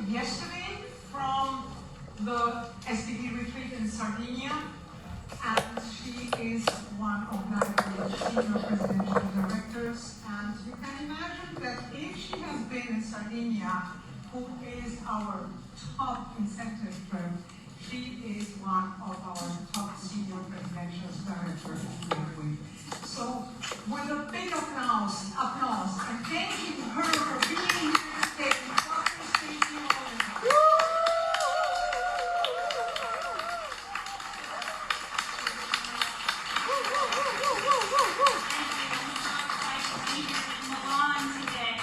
yesterday from the SDG retreat in Sardinia, and she is one of the senior presidential directors. And you can imagine that if she has been in Sardinia, who is our top incentive firm, she is one of our top senior presidential directors. So, with a big applause, and thanking her for being here today, Dr. Staci MILAN. Milan today.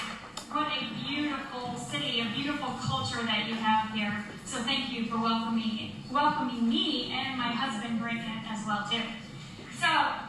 What a beautiful city, a beautiful culture that you have here. So thank you for welcoming me and my husband Brendan as well too. So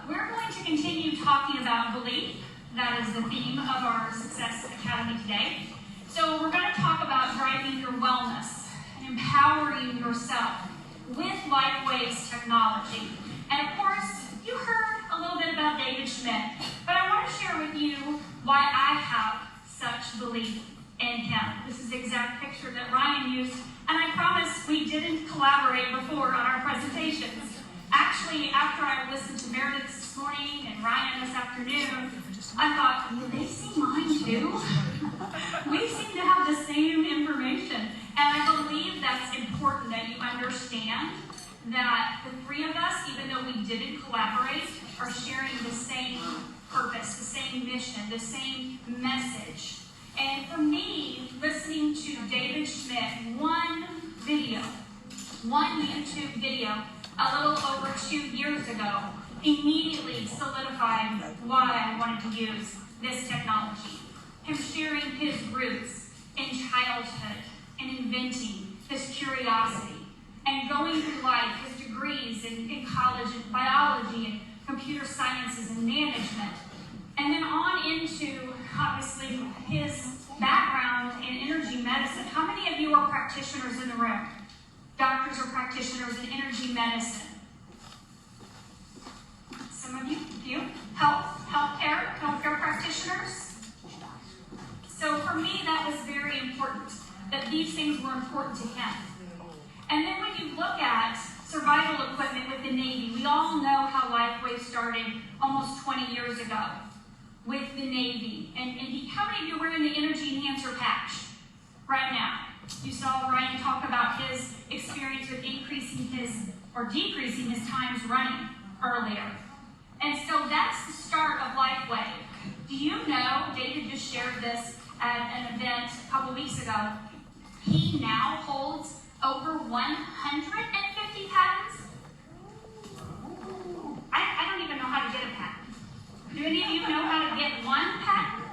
we're going to continue talking about belief. That is the theme of our Success Academy today. So we're going to talk about driving your wellness and empowering yourself with LifeWave's technology. And of course, you heard a little bit about David Schmidt, but I want to share with you why I have such belief in him. This is the exact picture that Ryan used, and I promise we didn't collaborate before on our presentations. Actually, after I listened to Meredith this morning and Ryan this afternoon, I thought, do they see mine too? We seem to have the same information, and I believe that's important that you understand that the three of us, even though we didn't collaborate, are sharing the same purpose, the same mission, the same message. And for me, listening to David Schmidt, one YouTube video, a little over 2 years ago, immediately solidified why I wanted to use this technology. Him sharing his roots in childhood and inventing, his curiosity, and going through life, his degrees in college in biology and computer sciences and management, and then on into, obviously, his background in energy medicine. How many of you are practitioners in the room? Doctors or practitioners in energy medicine? Some of you? Healthcare practitioners? So for me, that was very important, that these things were important to him. And then when you look at survival equipment with the Navy, we all know how LifeWave started almost 20 years ago with the Navy. And how many of you are wearing the energy enhancer patch right now? You saw Ryan talk about his experience with decreasing his times running earlier. And so that's the start of LifeWave. Do you know, David just shared this at an event a couple weeks ago, he now holds over 150 patents? I don't even know how to get a patent. Do any of you know how to get one patent?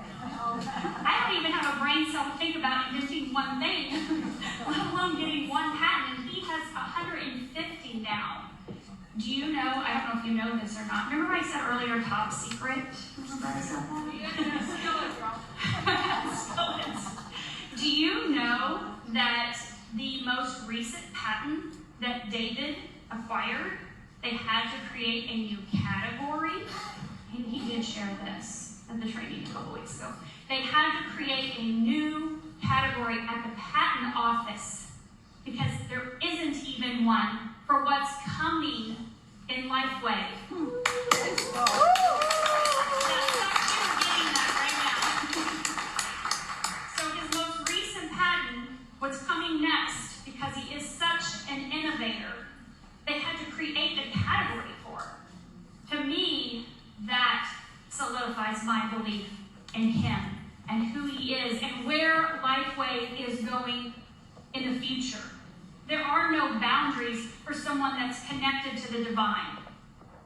I don't even have a brain cell to think about inventing one thing, let alone getting one patent, and he has 150 now. Do you know, I don't know if you know this or not, remember I said earlier top secret? Remember I said that? Do you know that the most recent patent that David acquired, they had to create a new category? And he did share this at the training a couple weeks ago. They had to create a new category at the patent office because there isn't even one for what's coming in LifeWave. That's so getting that right now. So his most recent patent, what's coming next, because he is such an innovator, they had to create the category for it. To me, that solidifies my belief in him and who he is and where LifeWave is going in the future. There are no boundaries for someone that's connected to the divine,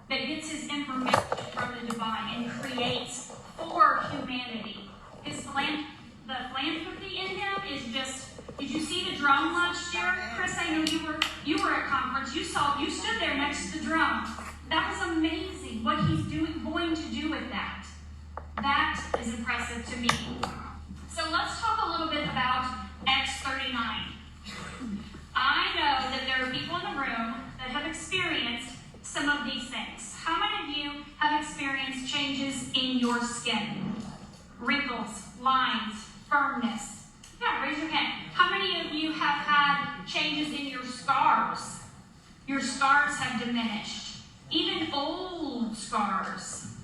that gets his information from the divine and creates for humanity. The philanthropy in him is just, did you see the drum last year? Chris, I know you were at conference. You stood there next to the drum. That was amazing what he's going to do with that. That is impressive to me. So let's talk a little bit about X39. I know that there are people in the room that have experienced some of these things. How many of you have experienced changes in your skin? Wrinkles, lines, firmness. Yeah, raise your hand. How many of you Your scars have diminished, even old scars.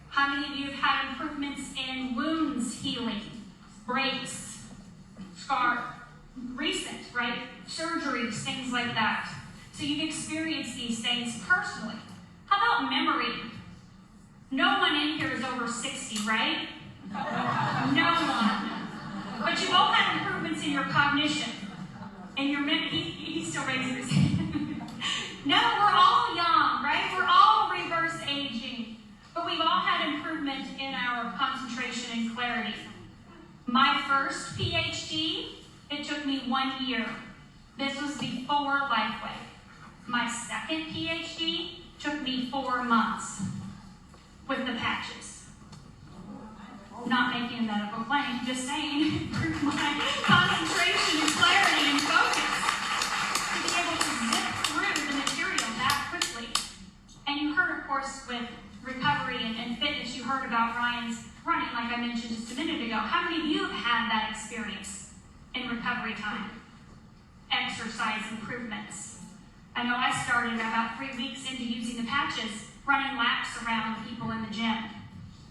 How many of you have had improvements in wounds healing, breaks, scar, recent, right? Surgeries, things like that. So you've experienced these things personally. How about memory? No one in here is over 60, right? No one. But you've all had improvements in your cognition. And your memory, he's still raising his hand. No, we're all young, right? We're all reverse aging. But we've all had improvement in our concentration and clarity. My first PhD, it took me 1 year. This was before Lifeway. My second PhD took me 4 months with the patches. Not making a medical claim, just saying, improved my concentration and clarity and focus to be able to zip through the material that quickly. And you heard, of course, with recovery and fitness, you heard about Ryan's running, like I mentioned just a minute ago. How many of you have had that experience in recovery time? Exercise improvements. I know I started about 3 weeks into using the patches, running laps around people in the gym,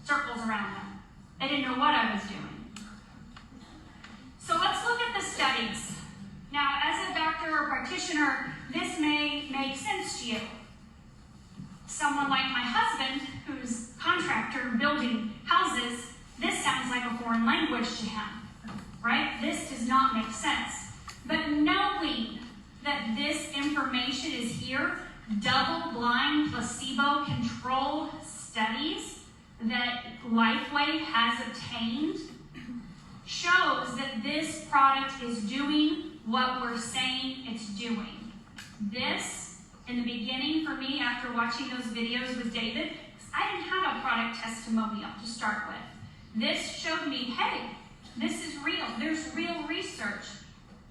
circles around them. They didn't know what I was doing. So let's look at the studies. Now, as a doctor or practitioner, this may make sense to you. Someone like my husband, who's a contractor building houses, this sounds like a foreign language to him, right? This does not make sense. But knowing that this information is here, double-blind, placebo-controlled studies that Lifeway has obtained shows that this product is doing what we're saying it's doing. This, in the beginning for me, after watching those videos with David, I didn't have a product testimonial to start with. This showed me, hey, this is real. There's real research.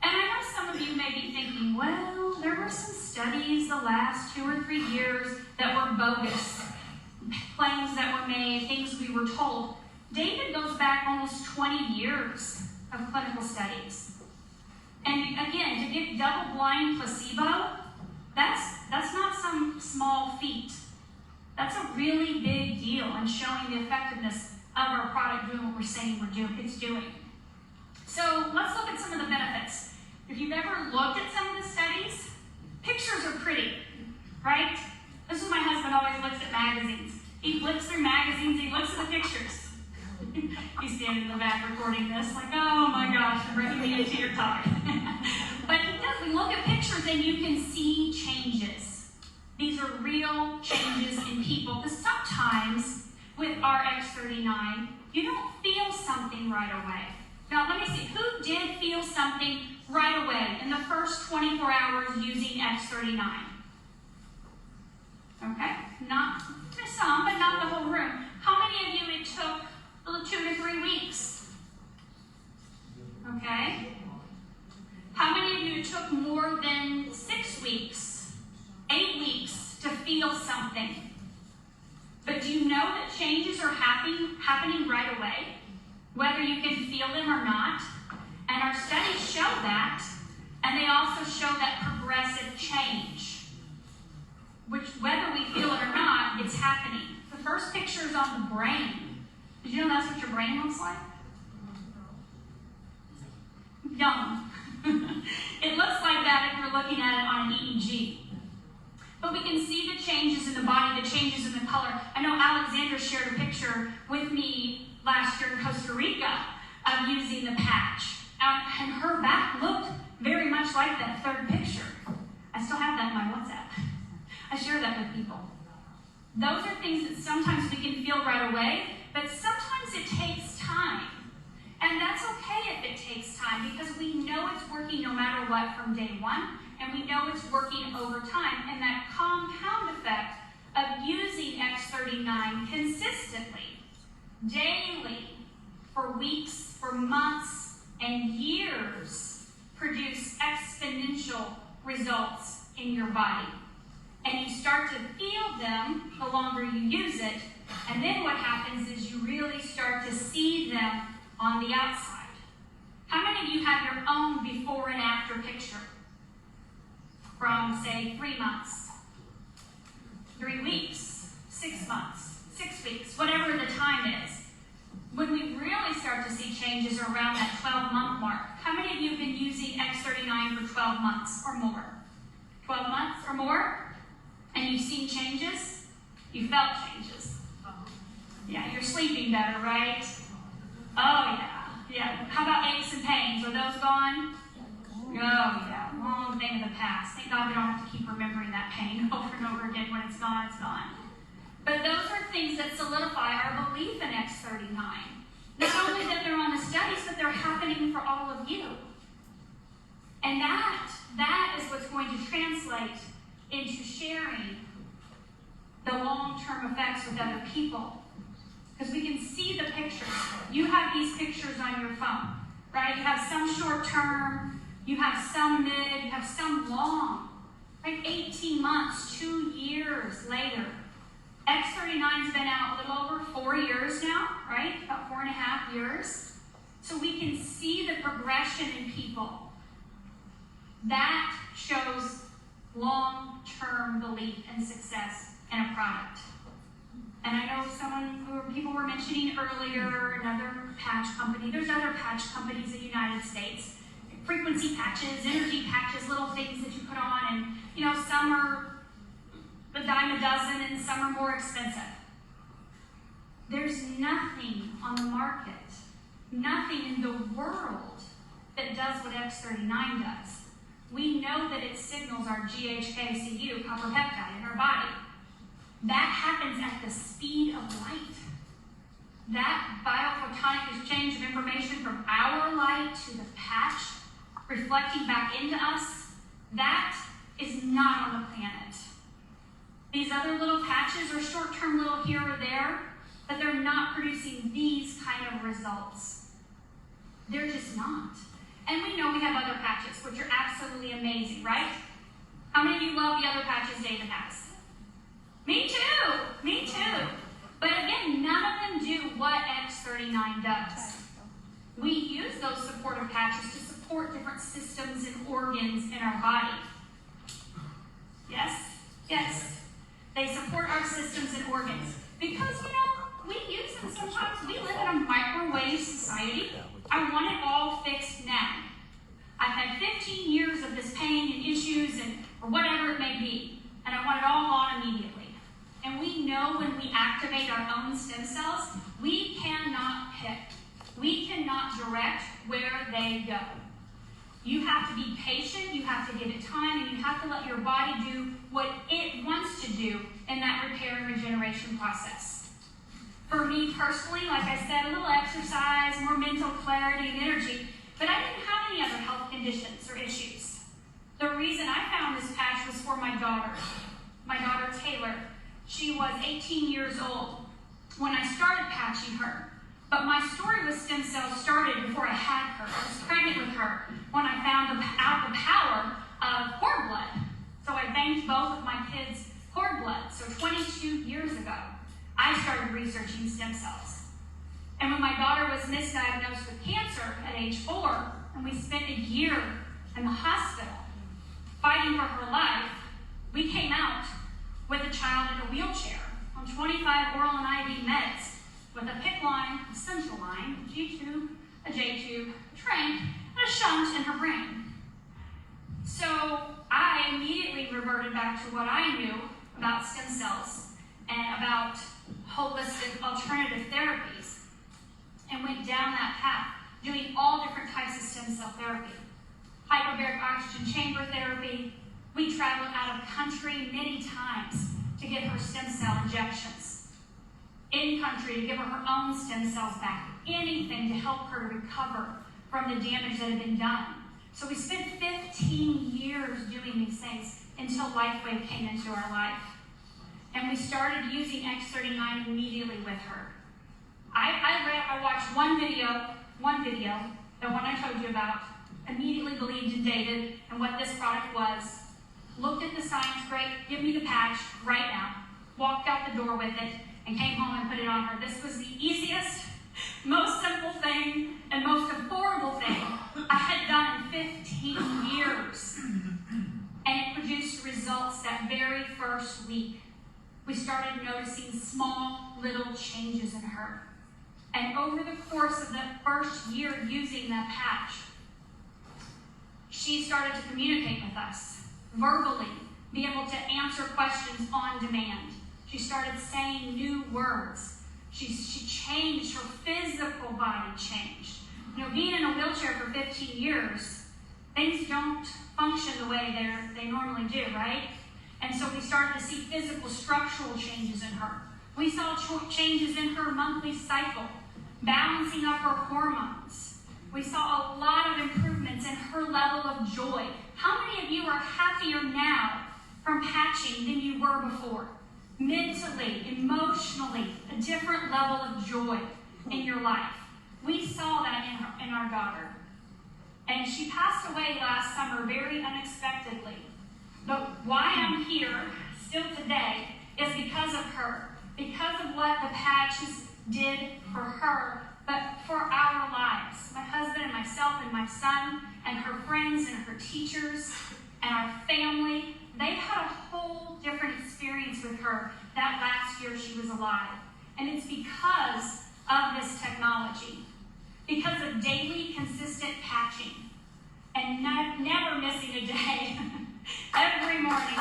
And I know some of you may be thinking, well, there were some studies the last 2 or 3 years that were bogus. Claims that were made, things we were told. David goes back almost 20 years of clinical studies. And again, to get double-blind placebo, that's not some small feat. That's a really big deal in showing the effectiveness of our product doing what we're saying it's doing. So let's look at some of the benefits. If you've ever looked at some of the studies, pictures are pretty, right? This is my husband always looks at magazines. He flips through magazines, he looks at the pictures. He's standing in the back recording this, like, oh my gosh, I'm bringing me into your talk. But he does, we look at pictures and you can see changes. These are real changes in people. Because sometimes with RX39, you don't feel something right away. Now let me see, who did feel something right away in the first 24 hours using X39? Okay, not some, but not the whole room. How many of you it took 2 to 3 weeks? Okay. How many of you it took more than 6 weeks, 8 weeks to feel something? But do you know that changes are happening right away, whether you can feel them or not? And our studies show that, and they also show that progressive change, which whether we feel it or not, it's happening. The first picture is on the brain. Did you know that's what your brain looks like? Young. It looks like that if you're looking at it on an EEG. But we can see the changes in the body, the changes in the color. I know Alexandra shared a picture with me last year in Costa Rica of using the patch. And her back looked very much like that third picture. I still have that in my WhatsApp. I share that with people. Those are things that sometimes we can feel right away, but sometimes it takes time. And that's okay if it takes time because we know it's working no matter what from day one, and we know it's working over time, and that compound effect of using X39 consistently, daily, for weeks, for months, and years, produce exponential results in your body. And you start to feel them the longer you use it, and then what happens is you really start to see them on the outside. How many of you have your own before and after picture? from, say, 3 months, 3 weeks, 6 months, 6 weeks, whatever the time is. When we really start to see changes around that 12-month mark. How many of you have been using X39 for 12 months or more? 12 months or more? And you've seen changes? You felt changes. Yeah, you're sleeping better, right? Oh, yeah. How about aches and pains? Are those gone? Oh, yeah. Long thing of the past. Thank God we don't have to keep remembering that pain over and over again. When it's gone, it's gone. But those are things that solidify our belief in X39. Not only that they're on the studies, but they're happening for all of you. And that is what's going to translate into sharing the long-term effects with other people. Because we can see the pictures. You have these pictures on your phone, right? You have some short-term, you have some mid, you have some long. Right? 18 months, 2 years later. X39's been out a little over 4 years now, right? About 4.5 years. So we can see the progression in people. That shows long-term belief and success in a product. And I know people were mentioning earlier, another patch company. There's other patch companies in the United States. Frequency patches, energy patches, little things that you put on. And, some are a dime a dozen and some are more expensive. There's nothing on the market, nothing in the world that does what X39 does. We know that it signals our GHK-Cu, copper peptide, in our body. That happens at the speed of light. That biophotonic exchange of information from our light to the patch, reflecting back into us, that is not on the planet. These other little patches are short-term little here or there, but they're not producing these kind of results. They're just not. And we know we have other patches, which are absolutely amazing, right? How many of you love the other patches David has? Me too. But again, none of them do what X39 does. We use those supportive patches to support different systems and organs in our body. Yes. They support our systems and organs. Because, we use them sometimes. We live in a microwave society. I want it all fixed now. I've had 15 years of this pain and issues or whatever it may be, and I want it all gone immediately. And we know when we activate our own stem cells, we cannot pick. We cannot direct where they go. You have to be patient, you have to give it time, and you have to let your body do what it wants to do in that repair and regeneration process. For me personally, like I said, a little exercise, more mental clarity and energy, but I didn't have any other health conditions or issues. The reason I found this patch was for my daughter Taylor. She was 18 years old when I started patching her. But my story with stem cells started before I had her. I was pregnant with her when I found out the power of cord blood. So I banked both of my kids' cord blood. So 22 years ago, I started researching stem cells. And when my daughter was misdiagnosed with cancer at age 4, and we spent a year in the hospital fighting for her life, we came out with a child in a wheelchair on 25 oral and IV meds with a PICC line, a central line, a G tube, a J tube, a trank, and a shunt in her brain. So I immediately reverted back to what I knew about stem cells and about holistic alternative therapies and went down that path, doing all different types of stem cell therapy. Hyperbaric oxygen chamber therapy. We traveled out of country many times to get her stem cell injections. In country to give her own stem cells back. Anything to help her to recover from the damage that had been done. So we spent 15 years doing these things until LifeWave came into our life. And we started using X39 immediately with her. I watched one video, the one I told you about, immediately believed in David and what this product was, looked at the science, great, give me the patch right now, walked out the door with it, and came home and put it on her. This was the easiest, most simple thing, and most affordable thing I had done in 15 years. And it produced started noticing small little changes in her. And over the course of the first year using that patch, she started to communicate with us verbally, be able to answer questions on demand. She started saying new words. She changed, her physical body changed. You know, being in a wheelchair for 15 years, things don't function the way they normally do, right? And so we started to see physical, structural changes in her. We saw changes in her monthly cycle, balancing up her hormones. We saw a lot of improvements in her level of joy. How many of you are happier now from patching than you were before? Mentally, emotionally, a different level of joy in your life. We saw that in our daughter. And she passed away last summer very unexpectedly. But why I'm here still today is because of her. Because of what the patches did for her, but for our lives. My husband and myself and my son and her friends and her teachers and our family, they had a whole different experience with her that last year she was alive. And it's because of this technology. Because of daily, consistent patching. And never missing a day. Every morning.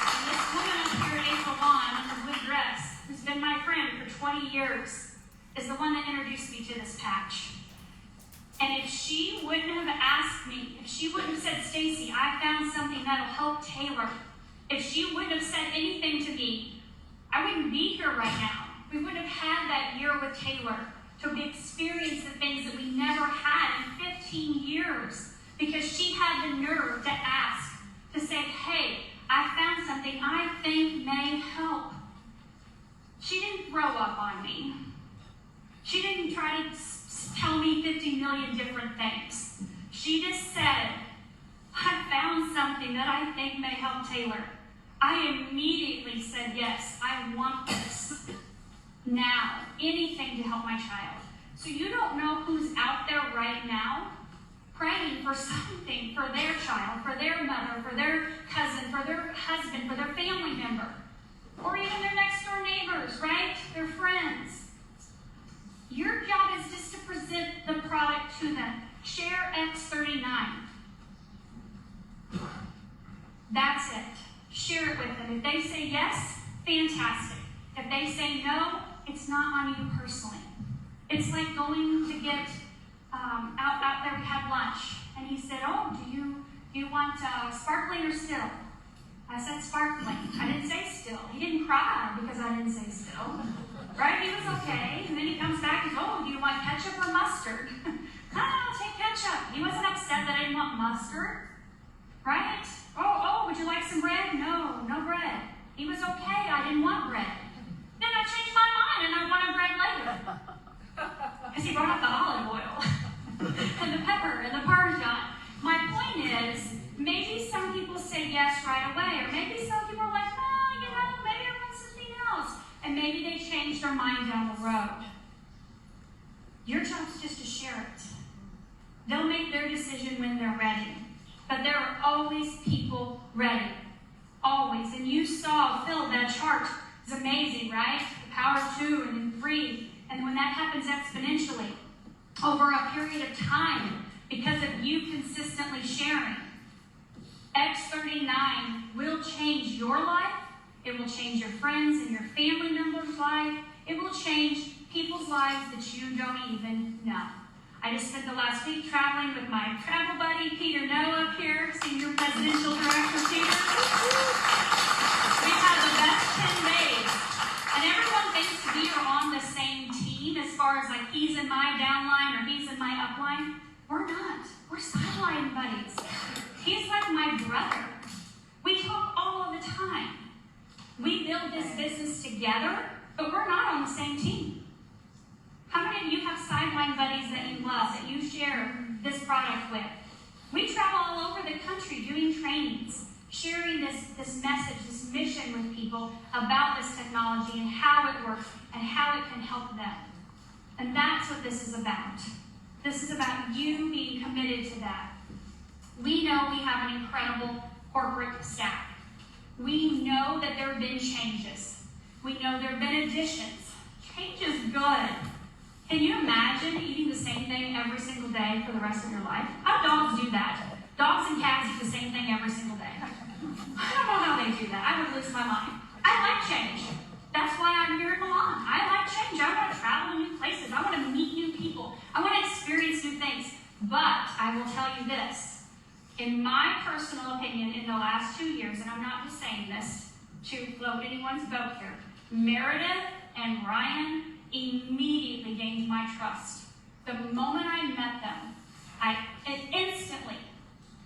And this woman up here, April Lawn, in the blue dress, who's been my friend for 20 years, is the one that introduced me to this patch. And if she wouldn't have asked me, if she wouldn't have said, Staci, I found something that'll help Taylor, if she wouldn't have said anything to me, I wouldn't be here right now. We wouldn't have had that year with Taylor to experience the things that we never had in 15 years because she had the nerve to ask, to say, hey, I found something I think may help. She didn't throw up on me. She didn't try to tell me 50 million different things. She just said, I found something that I think may help Taylor. I immediately said, yes, I want this. Now, anything to help my child. So you don't know who's out there right now praying for something for their child, for their mother, for their cousin, for their husband, for their family member, or even their next door neighbors, right? Their friends. Your job is just to present the product to them. Share X39. That's it. Share it with them. If they say yes, fantastic. If they say no, it's not on you personally. It's like going to get out there. We had lunch, and he said, "Oh, do you want sparkling or still?" I said sparkling. I didn't say still. He didn't cry because I didn't say still. Right? He was okay. And then he comes back and goes, "Oh, do you want ketchup or mustard?" I'll take ketchup. He wasn't upset that I didn't want mustard. Right? Oh, would you like some bread? No bread. He was okay. I didn't want bread. Then I changed my mind and I wanted bread later. Because he brought up the olive oil and the pepper and the Parmesan. My point is, maybe some people say yes right away, or maybe some people are like, maybe I want something else. And maybe they change their mind down the road. Your job is just to share it. They'll make their decision when they're ready. But there are always people ready. Always. And you saw, Phil, that chart is amazing, right? The power of 2 and then 3. And when that happens exponentially over a period of time because of you consistently sharing, X39 will change your life. It will change your friends and your family members' life. It will change people's lives that you don't even know. I just spent the last week traveling with my travel buddy, Peter Noah, up here, Senior Presidential Director Peter. We've had the best 10 days. And everyone thinks we are on the same team as far as like he's in my downline or he's in my upline. We're not. We're sideline buddies. He's like my brother. We talk all of the time. We build this business together, but we're not on the same team. How many of you have sideline buddies that you love, that you share this product with? We travel all over the country doing trainings, sharing this message, this mission with people about this technology and how it works and how it can help them. And that's what this is about. This is about you being committed to that. We know we have an incredible corporate staff. We know that there have been changes. We know there have been additions. Change is good. Can you imagine eating the same thing every single day for the rest of your life? How do dogs do that? Dogs and cats eat the same thing every single day. I don't know how they do that. I would lose my mind. I like change. That's why I'm here in Milan. I like change. I want to travel to new places. I want to meet new people. I want to experience new things. But I will tell you this. In my personal opinion, in the last 2 years, and I'm not just saying this to float anyone's boat here, Meredith and Ryan immediately gained my trust. The moment I met them, I instantly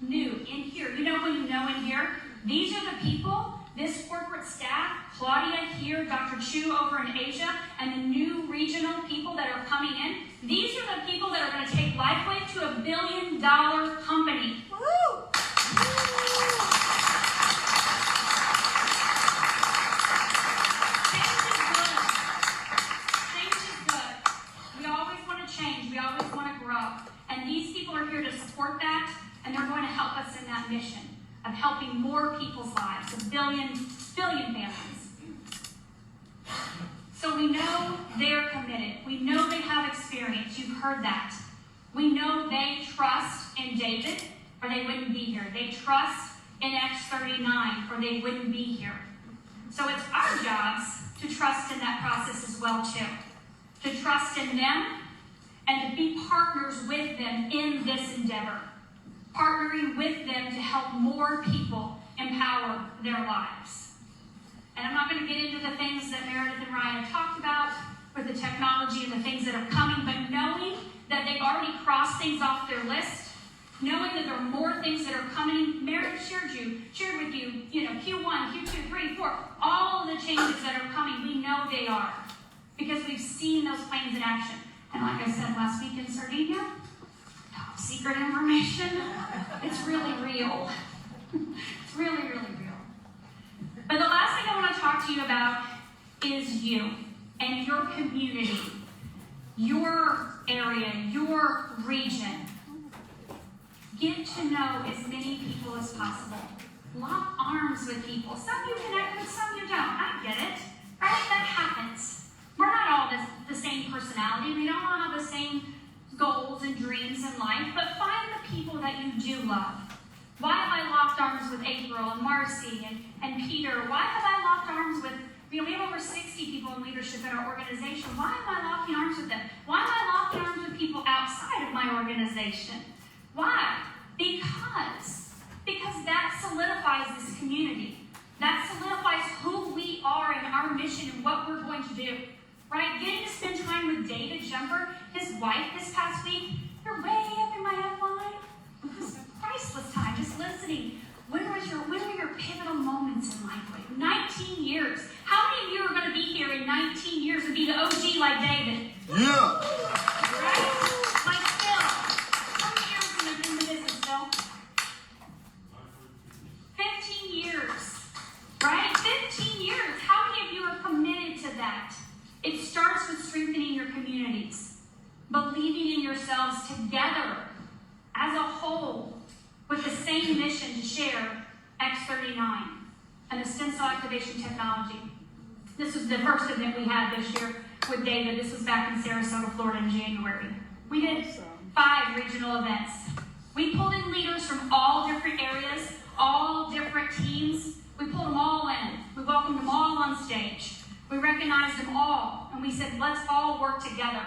knew in here. You know when you know in here? These are the people, this corporate staff, Claudia here, Dr. Chu over in Asia, and the new regional people that are coming in. These are the people that are going to take LifeWave to $1 billion company. Woo! We always want to grow. And these people are here to support that, and they're going to help us in that mission of helping more people's lives, a billion families. So we know they're committed. We know they have experience. You've heard that. We know they trust in David, or they wouldn't be here. They trust in X39, or they wouldn't be here. So it's our jobs to trust in that process as well, too. To trust in them, and to be partners with them in this endeavor. Partnering with them to help more people empower their lives. And I'm not going to get into the things that Meredith and Ryan have talked about with the technology and the things that are coming, but knowing that they've already crossed things off their list, knowing that there are more things that are coming. Meredith shared with you, Q1, Q2, 3, 4, all of the changes that are coming, we know they are, because we've seen those plans in action. And like I said last week in Sardinia, top secret information, it's really real. It's really, really real. But the last thing I want to talk to you about is you and your community, your area, your region. Get to know as many people as possible. Lock arms with people. Some you connect with, some you don't. I get it. Right? That happens. We're not all the same personality. We don't all have the same goals and dreams in life, but find the people that you do love. Why have I locked arms with April and Marcy and Peter? Why have I locked arms with, we have over 60 people in leadership in our organization. Why am I locking arms with them? Why am I locking arms with people outside of my organization? Why? Because that solidifies this community. That solidifies who we are and our mission and what we're going to do. Right? Getting to spend time with David Jumper, his wife, this past week, you're way up in my upline. It was priceless time, just listening. When were your pivotal moments in LifeWave? 19 years. How many of you are going to be here in 19 years and be the OG like David? Yeah. Right? Like Phil. How many years have you been in the business, Phil? 15 years. Right? 15 years. How many of you are committed to that? It starts with strengthening your communities, believing in yourselves together as a whole with the same mission to share X39 and the stem cell activation technology. This was the first event we had this year with David. This was back in Sarasota, Florida in January. We did 5 regional events. We pulled in leaders from all different areas, all different teams. We pulled them all in. We welcomed them all on stage. We recognized them all, and we said, let's all work together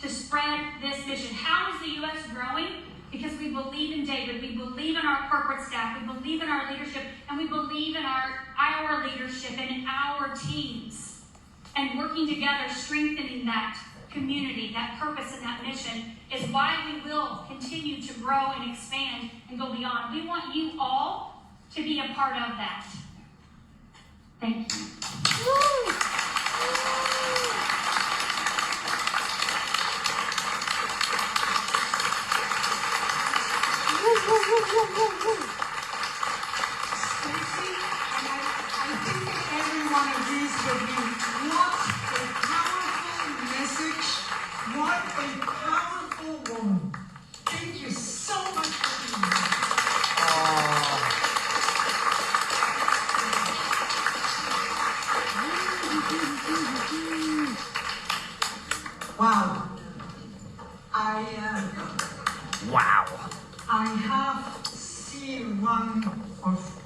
to spread this mission. How is the U.S. growing? Because we believe in David, we believe in our corporate staff, we believe in our leadership, and we believe in our leadership and our teams. And working together, strengthening that community, that purpose and that mission is why we will continue to grow and expand and go beyond. We want you all to be a part of that. Thank you. Staci, and I think that everyone agrees with me. What a powerful message. What a powerful woman. Wow. Wow. I have seen one of